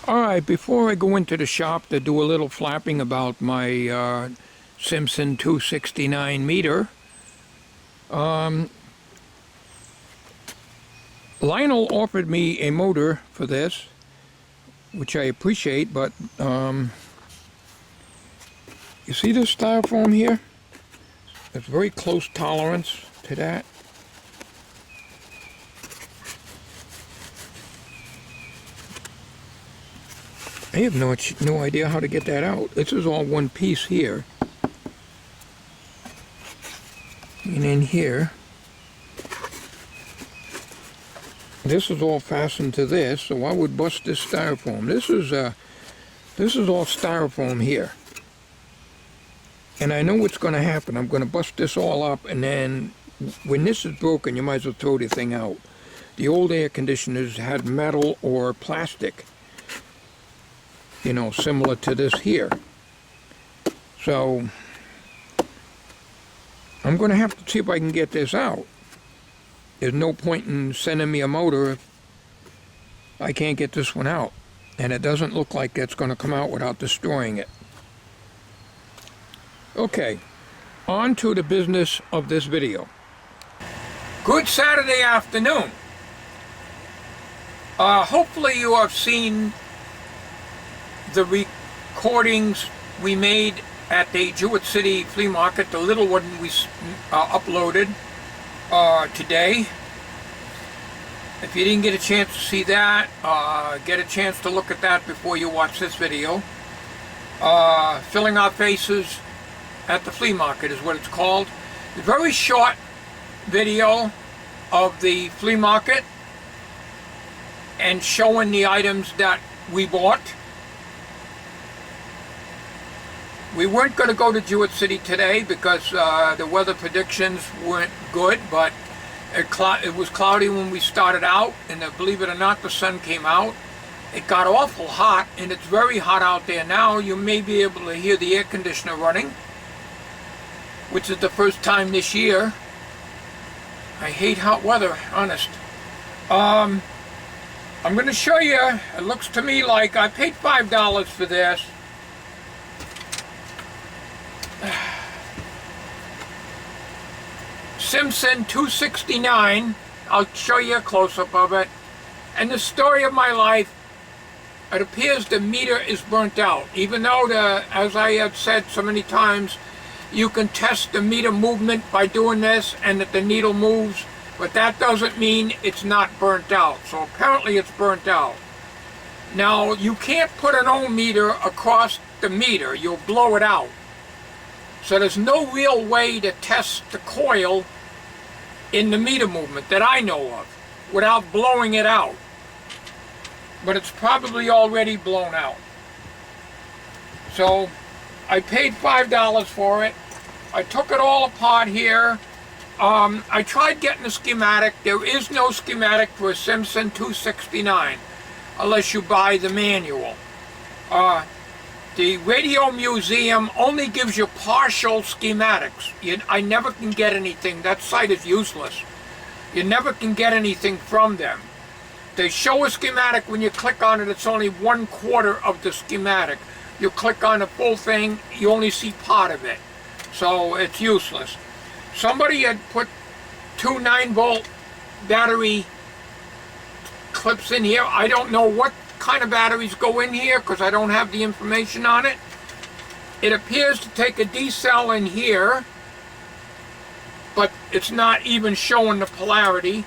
Alright, before I go into the shop to do a little flapping about my SIMPSON 269 meter, Lionel offered me a motor for this, which I appreciate, but you see this styrofoam here? It's very close tolerance to that. I have no idea how to get that out. This is all one piece here. And in here, this is all fastened to this, so I would bust this styrofoam. This is all styrofoam here. And I know what's going to happen. I'm going to bust this all up, and then when this is broken, you might as well throw the thing out. The old air conditioners had metal or plastic, you know, similar to this here. So I'm going to have to see if I can get this out. There's no point in sending me a motor if I can't get this one out. And it doesn't look like it's going to come out without destroying it. Okay, on to the business of this video. Good Saturday afternoon. Hopefully you have seen the recordings we made at the Jewett City Flea Market, the little one we uploaded today. If you didn't get a chance to see that, get a chance to look at that before you watch this video. Filling our faces at the flea market is what it's called. A very short video of the flea market and showing the items that we bought. We weren't going to go to Jewett City today because the weather predictions weren't good, but it was cloudy when we started out, and believe it or not, the sun came out. It got awful hot, and it's very hot out there now. You may be able to hear the air conditioner running, which is the first time this year. I hate hot weather, honest. I'm going to show you. It looks to me like I paid $5 for this. SIMPSON 269. I'll show you a close-up of it. And the story of my life, it appears the meter is burnt out. Even though, as I have said so many times, you can test the meter movement by doing this and that the needle moves, but that doesn't mean it's not burnt out. So apparently it's burnt out. Now, you can't put an ohm meter across the meter. You'll blow it out. So there's no real way to test the coil in the meter movement that I know of without blowing it out. But it's probably already blown out. So I paid $5 for it. I took it all apart here. I tried getting a schematic. There is no schematic for a SIMPSON 269 unless you buy the manual. The Radio Museum only gives you partial schematics. I never can get anything. That site is useless. You never can get anything from them. They show a schematic. When you click on it, it's only 1/4 of the schematic. You click on the full thing, you only see part of it. So it's useless. Somebody had put 2 9-volt battery clips in here. I don't know what kind of batteries go in here because I don't have the information on it. It appears to take a D-cell in here, but it's not even showing the polarity.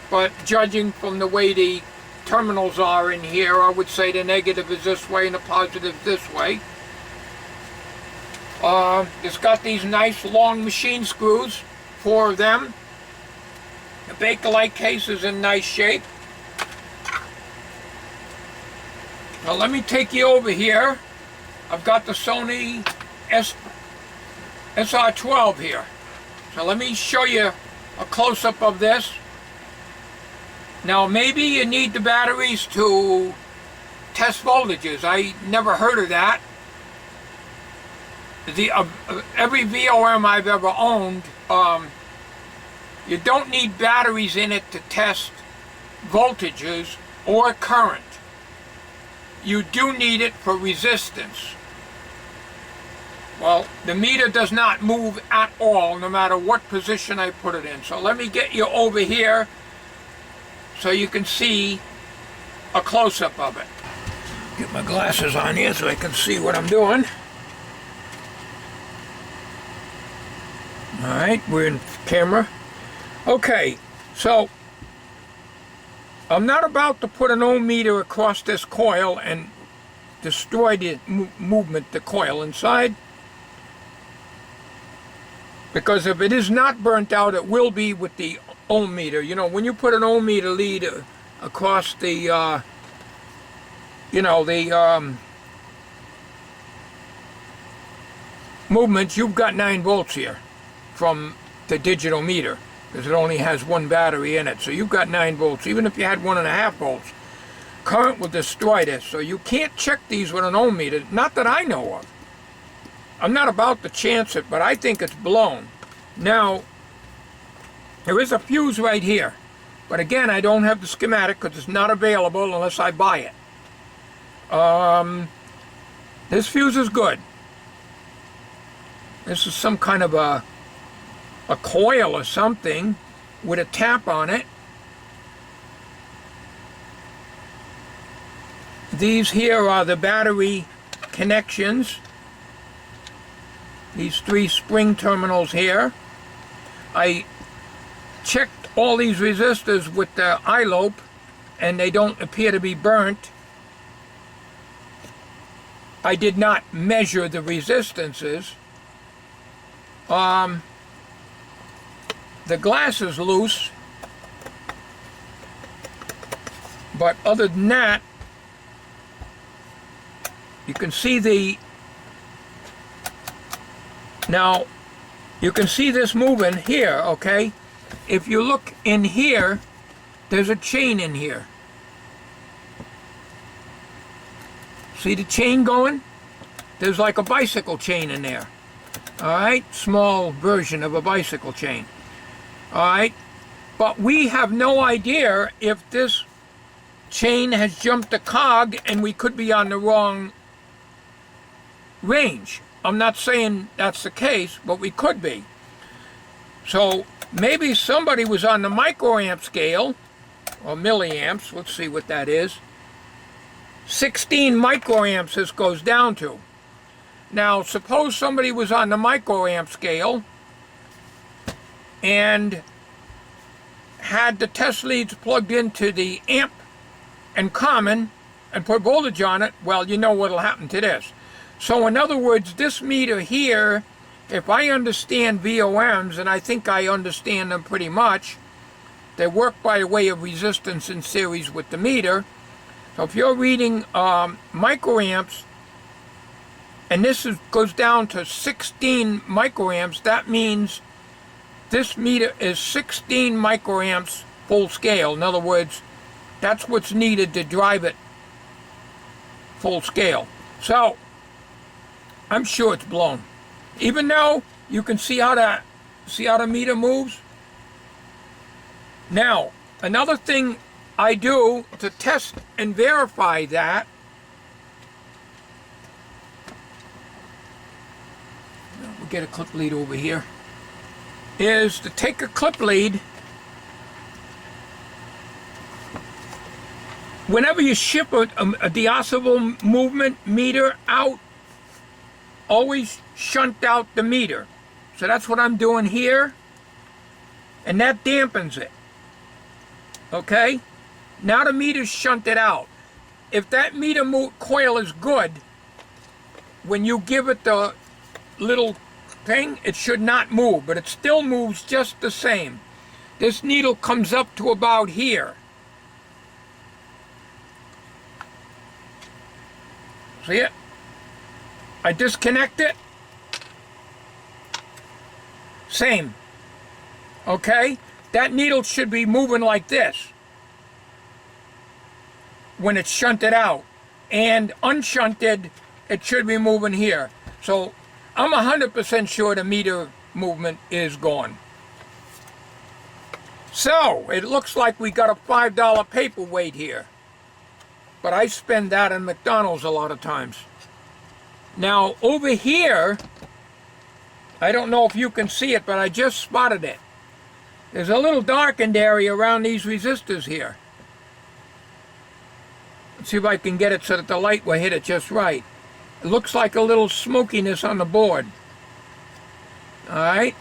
But judging from the way the terminals are in here, I would say the negative is this way and the positive this way. It's got these nice long machine screws, 4 of them. The Bakelite case is in nice shape. Now let me take you over here. I've got the Sony SR12 here. So let me show you a close-up of this. Now maybe you need the batteries to test voltages. I never heard of that. Every VOM I've ever owned, you don't need batteries in it to test voltages or current. you do need it for resistance. Well, the meter does not move at all, no matter what position I put it in. So let me get you over here so you can see a close-up of it. Get my glasses on here so I can see what I'm doing. All right, we're in camera. Okay, so I'm not about to put an ohm meter across this coil and destroy the movement, the coil inside. Because if it is not burnt out, it will be with the ohm meter. You know, when you put an ohm meter lead across the, movement, you've got 9 volts here from the digital meter, because it only has one battery in it. So you've got 9 volts. Even if you had 1.5 volts, current will destroy this. So you can't check these with an ohm meter, not that I know of. I'm not about to chance it, but I think it's blown. Now, there is a fuse right here. But again, I don't have the schematic because it's not available unless I buy it. This fuse is good. This is some kind of a coil or something with a tap on it. These here are the battery connections. These 3 spring terminals here. I checked all these resistors with the eye-lope and they don't appear to be burnt. I did not measure the resistances. The glass is loose, but other than that, you can see the, now you can see this moving here, okay? If you look in here, there's a chain in here. See the chain going? There's like a bicycle chain in there. Alright, small version of a bicycle chain. Alright, but we have no idea if this chain has jumped a cog and we could be on the wrong range. I'm not saying that's the case, but we could be. So maybe somebody was on the microamp scale, or milliamps, let's see what that is. 16 microamps this goes down to. Now, suppose somebody was on the microamp scale and had the test leads plugged into the amp and common and put voltage on it. Well, you know what will happen to this. So in other words, this meter here, if I understand VOMs, and I think I understand them pretty much, they work by way of resistance in series with the meter. So if you're reading microamps, and this goes down to 16 microamps, that means this meter is 16 microamps full scale. In other words, that's what's needed to drive it full scale. So I'm sure it's blown. Even though you can see how the meter moves. Now, another thing I do to test and verify that, we'll get a clip lead over here, is to take a clip lead. Whenever you ship a deoscible movement meter out, always shunt out the meter. So that's what I'm doing here, and that dampens it. Okay? Now the meter's shunted out. If that meter coil is good, when you give it the little thing, it should not move, but it still moves just the same. This needle comes up to about here. See it? I disconnect it. Same. Okay? That needle should be moving like this when it's shunted out. And unshunted, it should be moving here. So I'm 100% sure the meter movement is gone. So it looks like we got a $5 paperweight here. but I spend that in McDonald's a lot of times. Now over here, I don't know if you can see it, but I just spotted it. There's a little darkened area around these resistors here. Let's see if I can get it so that the light will hit it just right. It looks like a little smokiness on the board. All right.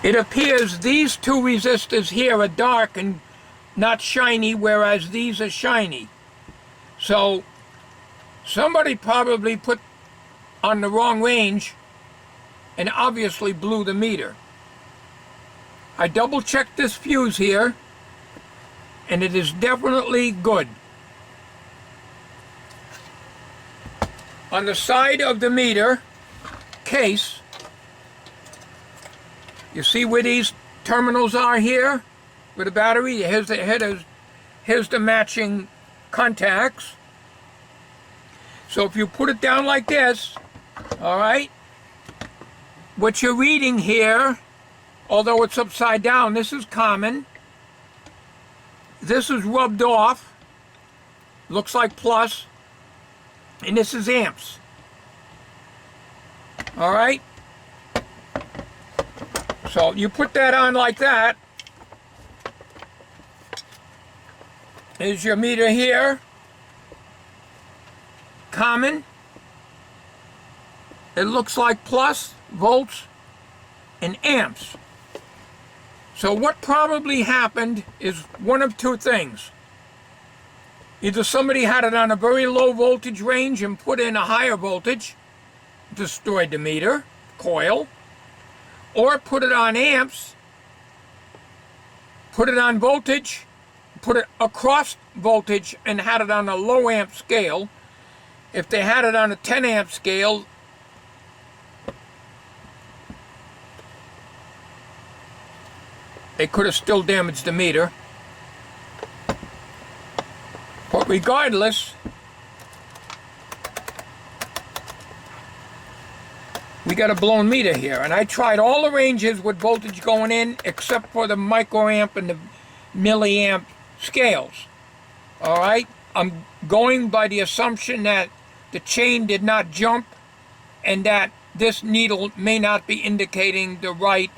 It appears these two resistors here are dark and not shiny, whereas these are shiny. So somebody probably put on the wrong range and obviously blew the meter. I double checked this fuse here and it is definitely good. On the side of the meter case, you see where these terminals are here with the battery? Here's the matching contacts. So if you put it down like this, all right, what you're reading here, although it's upside down, this is common. This is rubbed off, looks like plus, and this is amps. All right? So you put that on like that. There's your meter here. Common. It looks like plus, volts, and amps. So what probably happened is one of two things. Either somebody had it on a very low voltage range and put in a higher voltage, destroyed the meter, coil, or put it on amps, put it on voltage, put it across voltage and had it on a low amp scale. If they had it on a 10 amp scale, they could have still damaged the meter. But regardless, we got a blown meter here. And I tried all the ranges with voltage going in except for the microamp and the milliamp scales. All right? I'm going by the assumption that the chain did not jump and that this needle may not be indicating the right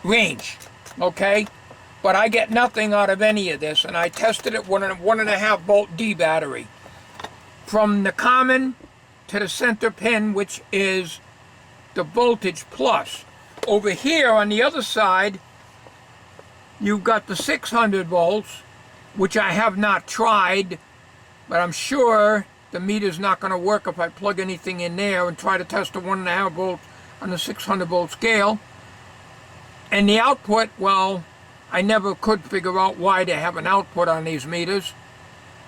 range. Okay? But I get nothing out of any of this, and I tested it with a 1.5 volt D battery. From the common to the center pin, which is the voltage plus. Over here on the other side, you've got the 600 volts, which I have not tried, but I'm sure the meter's not going to work if I plug anything in there and try to test a 1.5 volt on the 600 volt scale. And the output, well, I never could figure out why they have an output on these meters,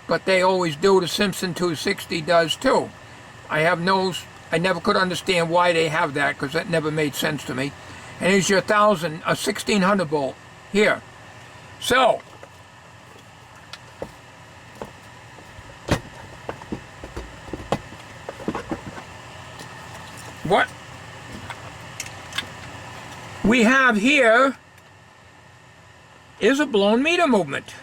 but they always do. The SIMPSON 260 does too. I never could understand why they have that, because that never made sense to me. And here's your 1600 volt here. So what we have here is a blown meter movement.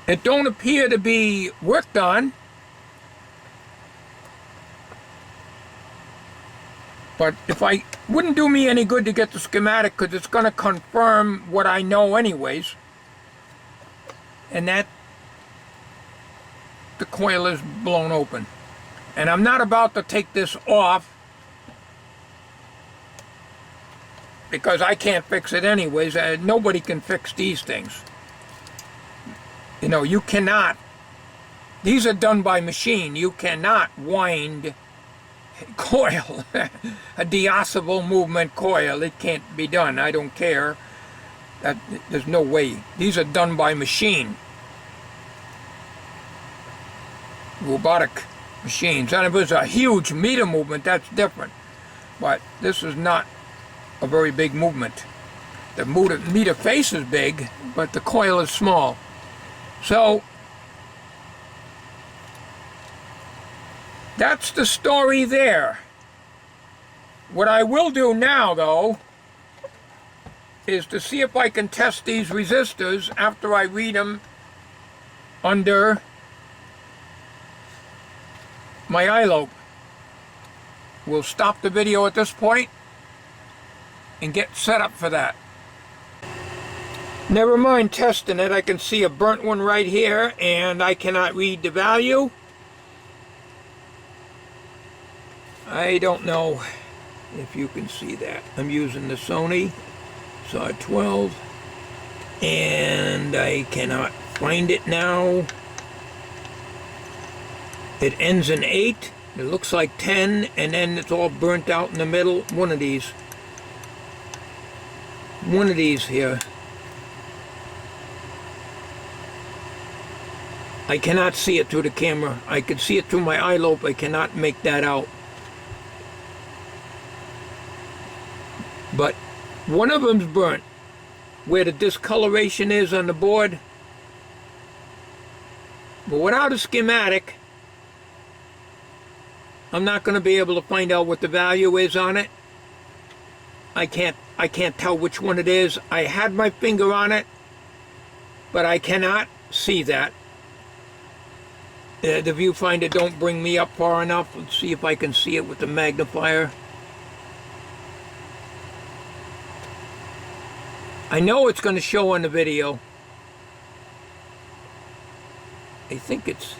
It don't appear to be worked on, but it wouldn't do me any good to get the schematic, because it's going to confirm what I know anyways, and that the coil is blown open. And I'm not about to take this off, because I can't fix it anyways. Nobody can fix these things. You know, you cannot. These are done by machine. You cannot wind coil, a deossable movement coil. It can't be done. I don't care. There's no way. These are done by machine. Robotic machines. And if it was a huge meter movement, that's different. But this is not a very big movement. The meter face is big, but the coil is small. So that's the story there. What I will do now, though, is to see if I can test these resistors after I read them under my eye lobe. We'll stop the video at this point and get set up for that. Never mind testing it. I can see a burnt one right here, and I cannot read the value. I don't know if you can see that. I'm using the Sony SAW12, and I cannot find it now. It ends in 8. It looks like 10, and then it's all burnt out in the middle. One of these here. I cannot see it through the camera. I can see it through my eye lobe. I cannot make that out. But one of them's burnt. Where the discoloration is on the board. But without a schematic, I'm not going to be able to find out what the value is on it. I can't tell which one it is. I had my finger on it, but I cannot see that. The viewfinder don't bring me up far enough. Let's see if I can see it with the magnifier. I know it's going to show on the video. I think it's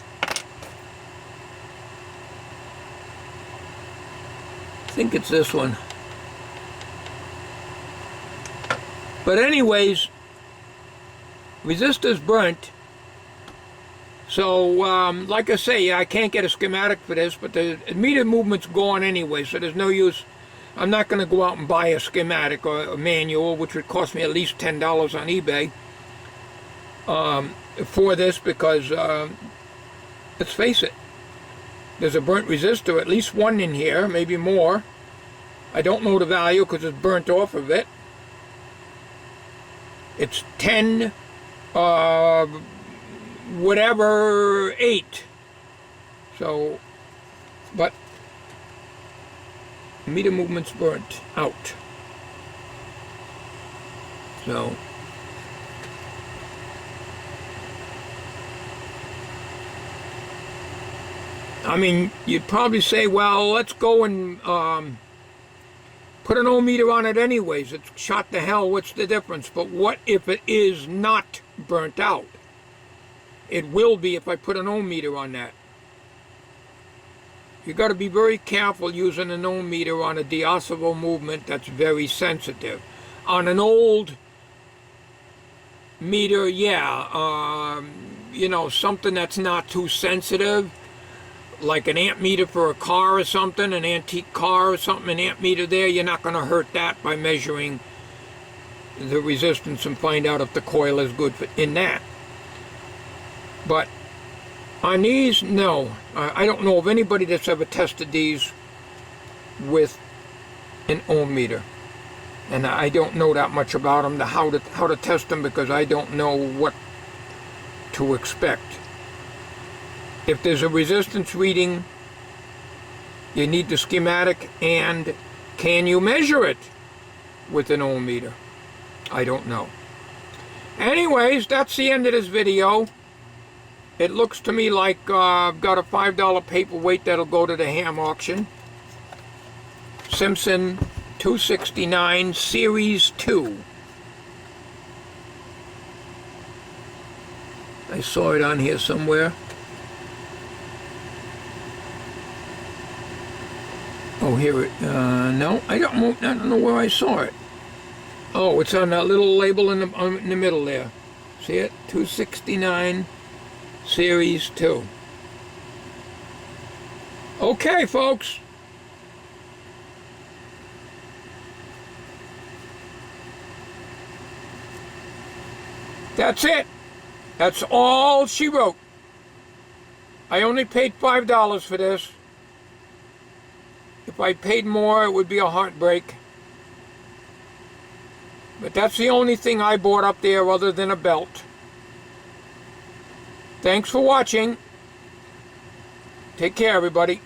this one. But anyways, resistor's burnt. So, like I say, I can't get a schematic for this, but the meter movement's gone anyway, so there's no use. I'm not going to go out and buy a schematic or a manual, which would cost me at least $10 on eBay for this, because, let's face it, there's a burnt resistor, at least one in here, maybe more. I don't know the value because it's burnt off of it. It's 10, whatever, 8. So, but meter movement's burnt out. So, I mean, you'd probably say, well, let's go and put an ohm meter on it anyways. It's shot to hell, what's the difference? But what if it is not burnt out? It will be if I put an ohm meter on that. You got to be very careful using an ohm meter on a deoscible movement that's very sensitive. On an old meter, yeah, you know, something that's not too sensitive, like an amp meter for a car or something, an antique car or something, an amp meter there, you're not going to hurt that by measuring the resistance and find out if the coil is good in that. But on these, no. I don't know of anybody that's ever tested these with an ohm meter. And I don't know that much about them, how to test them, because I don't know what to expect. If there's a resistance reading, you need the schematic, and can you measure it with an ohm meter? I don't know. Anyways, that's the end of this video. It looks to me like I've got a $5 paperweight that'll go to the ham auction. SIMPSON 269 Series 2. I saw it on here somewhere. Oh, here it, no, I don't know where I saw it. Oh, it's on that little label in the middle there. See it? 269 Series 2. Okay, folks. That's it. That's all she wrote. I only paid $5 for this. If I paid more, it would be a heartbreak. But that's the only thing I bought up there other than a belt. Thanks for watching. Take care, everybody.